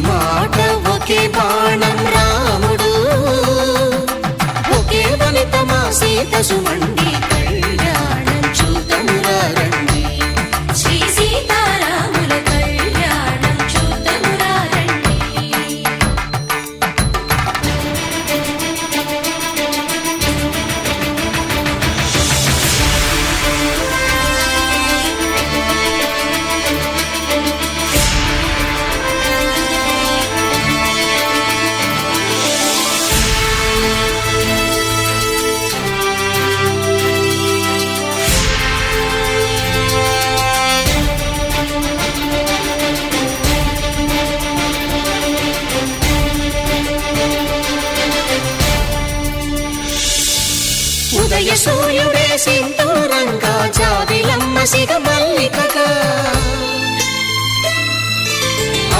మాట ఒకే బాణం రాముడు, ఒకే వనిత మా సీత సుమండి కళ్యాణం చూతమురా రండి. శ్రీ సీతారాముల కళ్యాణం చూతమురా రండి. ఉదయ సూర్యుడే సింధూరంగా జాబిలమ్మ సిగ మల్లికగా,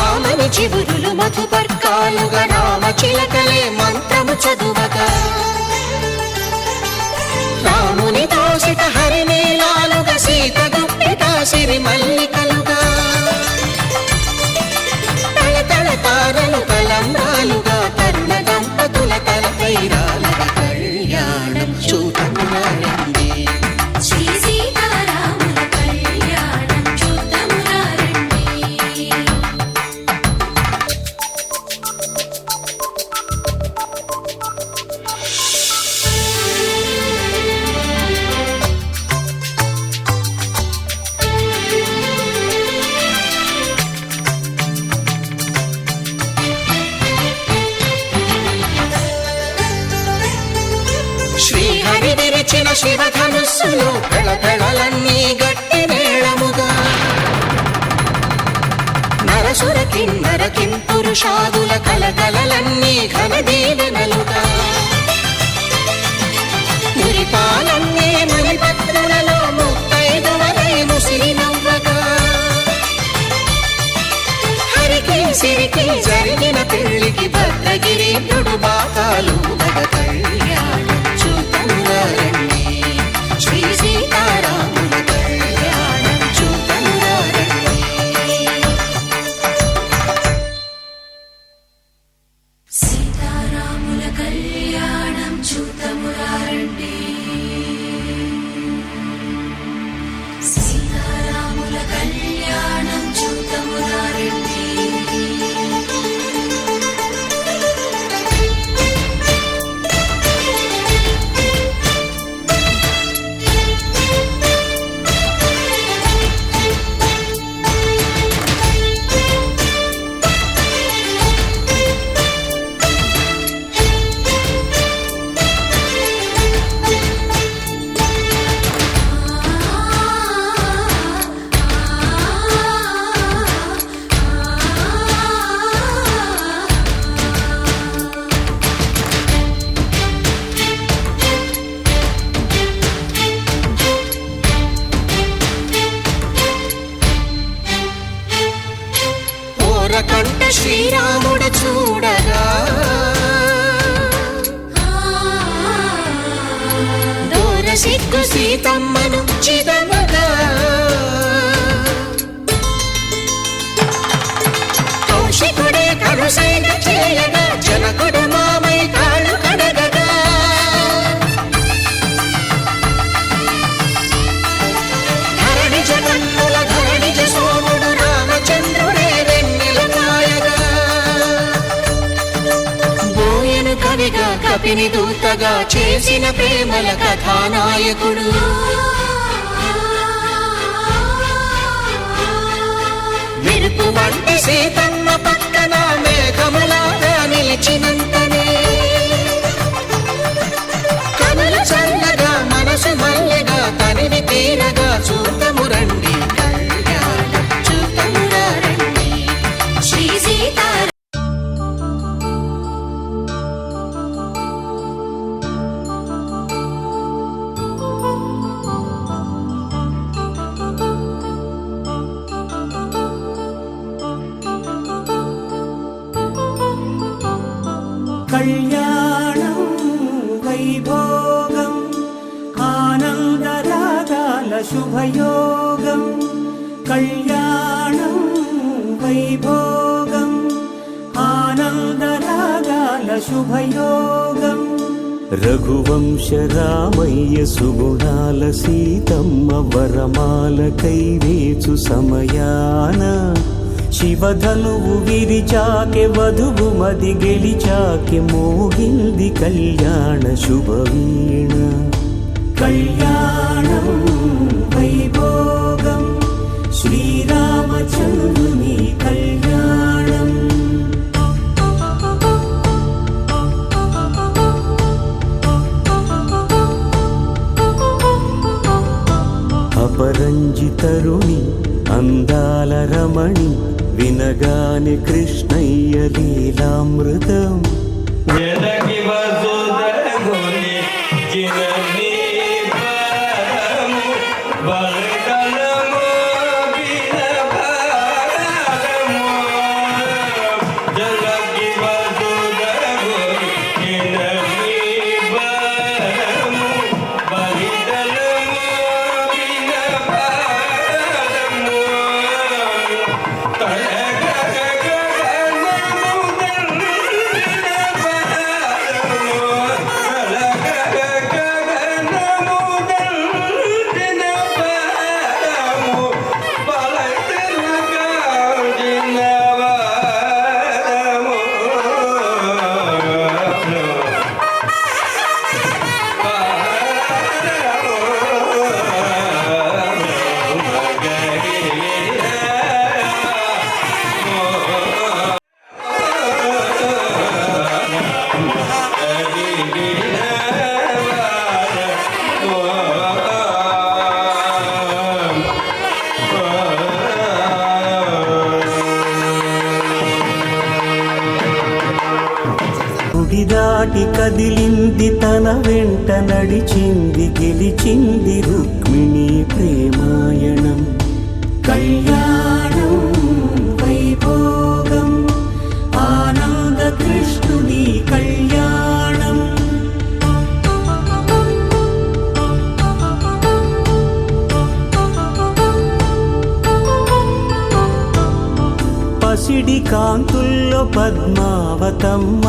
ఆమని చివురులు మధుపర్కాలుగా రామ చిలకలే మంత్రము చదువగా, రాముని దోసిట హరినీలాలుగా సీత గుప్పిట సిరి మల్లికలుగా, తళతళ తారలు తలంబ్రాలుగా తరుణ దంపతుల తలపైరాలుగా కళ్యాణం చూతమురా రండి. శ్రీ సీతారాముల కళ్యాణం చూతమురా రండి. శ్రీహరి విరిచిన శివధనుస్సులు పెళపెళలన్నీ గట్టి మేళముగా, నరసుర కిన్నర కింపురుషాదుల కలకలలన్నీ ఘన దీవెనలుగా, మురిపాలన్నీ మునిపత్రులలో ముత్తైదువలై ముసిరి నవ్వగా, హరికి సిరికి జరిగిన పెళ్లికి భద్రగిరీంద్రుడు బాకాలు కళ్యాణం చూతమురా రండి. శ్రీ సీతారాముల కళ్యాణం చూతమురా రండి. సీతారాముల కళ్యాణం చూతమురా రండి. సీతారాముల కళ్యాణం చూతమురా రండి. కంట శ్రీరాముడు చూడగా, దూర సిగ్గు సీతమ్మను చిదమగా, కౌశికుడే కరుసైన చేయగా జనకుడు మామై కాళ్ళు కడగగా, ధరణి జగన్నుల ధరణిజ సోముడు రామచంద్రుడే కవిగా కపిని దూతగా చేసిన ప్రేమల కథానాయకుడు, మెరుపు వంటి సీతమ్మ పక్కన మేఘములాగా నిలిచినంతనే, కనులు చల్లగా మనసు మల్లెగా తనివి తీరగా చూతము రండి. కళ్యాణం చూతమురా రండి. శ్రీ సీతారామ కళ్యాణం వైభోగం ఆనందరాగాల శుభయోగం, కళ్యాణం వైభోగం శుభయోగం రఘువంశ రామయ్య సుగుణాల సీతమ్మ వరమాల కైవేచు సమయాన శివధనువు విరిచాకె వధువు మది గెలిచాకె మోగింది కళ్యాణ శుభవీణ కళ్యాణం వైభోగం శ్రీరామచంద్రుని కళ్యాణం అపరంజితరుణి అందాల రమణి వినగానే కృష్ణయ్య లీలామృతం దాటి కదిలింది తన వెంట నడిచింది గెలిచింది రుక్మిణి ప్రేమాయణం కళ్యాణం వైభోగం ఆనంద కృష్ణుని కళ్యాణం పసిడి కాంతుల్లో పద్మావతమ్మ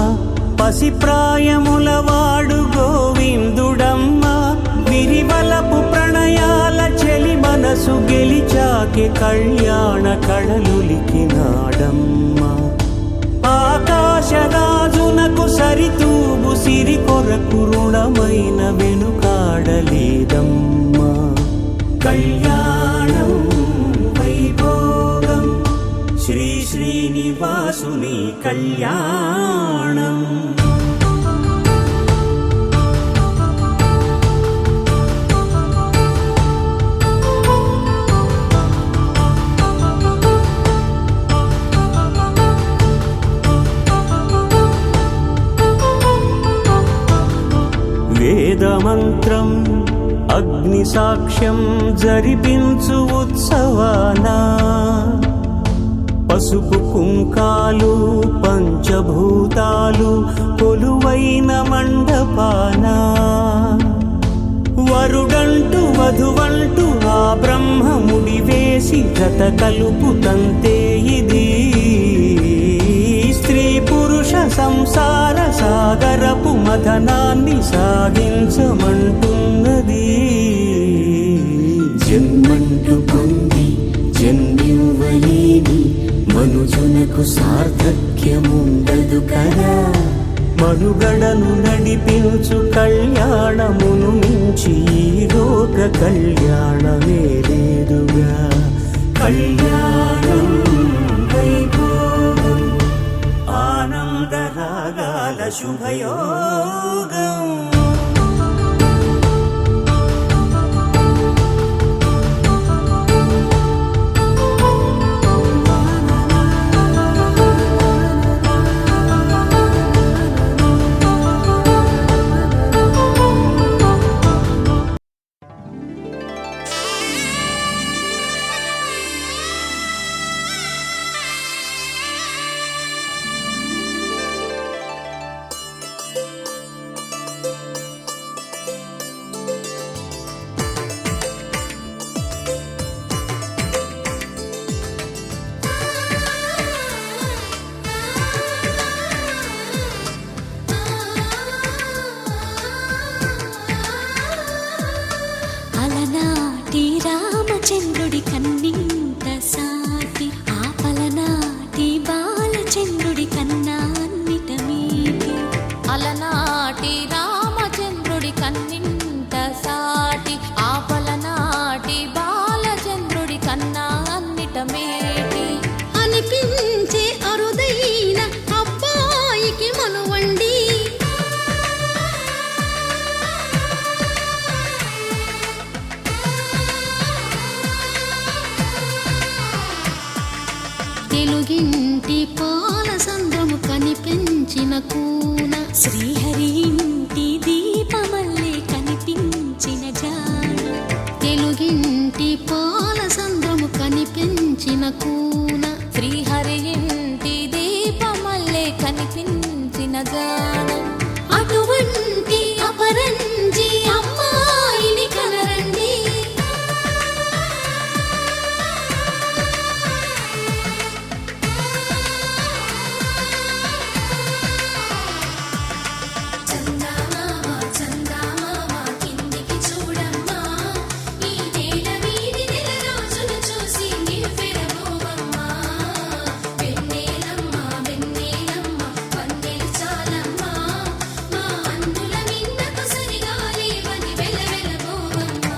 పసిప్రాయముల వాడు గోవిందుడమ్మ విరివలపు ప్రణయాల చెలి మనసు గెలిచాకె కళ్యాణ కళలులికినాడమ్మ ఆకాశరాజునకు సరితూబు సిరి కొరకు రుణమైన వెనుకాడలేదమ్మ కళ్యాణం వైభోగం శ్రీ శ్రీనివాసుని కళ్యాణం వేదమంత్రం అగ్ని సాక్ష్యం జరిపించు ఉత్సవానా పసుపు కుంకాలు పంచభూతాలు కొలువైన మండపాన వరుడంటూ వధువంటూ ఆ బ్రహ్మముడి వేసి జత కలుపుతంతే ఇది స్త్రీ పురుష సంసార సాగరపు మథనాన్ని సాగించమంటున్నది జన్మంటూ పొంది జన్మివ్వలేని మనుజునకు సార్థక్యముండదు కదా మనుగడను నడిపించు కళ్యాణమును మించి ఈ లోక కళ్యాణమే లేదుగా కళ్యాణం వైభోగం ఆనంద రాగాల శుభయోగం తెలుగింటి పాల సంద్రము కనిపించిన కూన శ్రీహరి ఇంటి దీపమల్లే కనిపించిన జాన తెలుగింటి పాల సంద్రము కనిపించిన కూన శ్రీహరి ఇంటి దీపమల్లే కనిపించిన జాన అటువంటి అపరంజి అమ్మాయిని కనరండి చందమామ చందమామ కిందికి చూడమ్మా ఈ నేల వీడి నెల రోజులు చూసి నివ్వెరబోవమ్మా వెన్నెలమ్మ వెన్నెలమ్మ వన్నెలు చాలమ్మా మా అందుల మిన్నకు సరిగా లేవని వెలవెలబోవమ్మా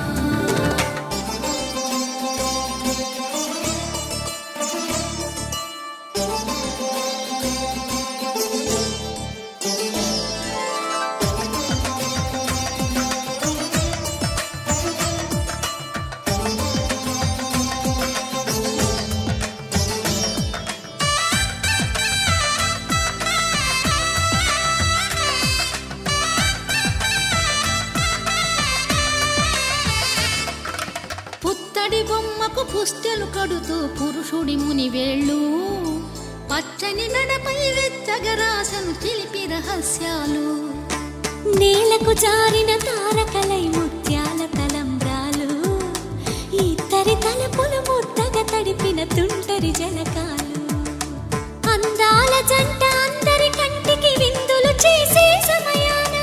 పుత్తడి బొమ్మకు పుస్తెలు కడుతూ పురుషుడి ముని వేళ్ళు పచ్చని నడపై వెచ్చగరాసను చిలిపి రహస్యాలు నేలకు జారిన తారకలై ముత్యాల తలంబ్రాలు ఇద్దరి తలపులు ముద్దగా తడిపిన తుంటరి జలకాలు అందాల జంట అందరి కంటికి విందులు చేసే సమయాన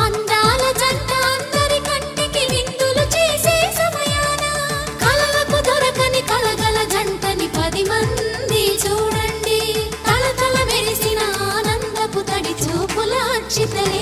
అందాల జంట అందరి కంటికి విందులు చేసే సమయాన కలలకు దొరకని కలగల జంటని 10 మంది చూడండి తలతల మెరిసిన ఆనందపు తడి చూపుల అక్షితలే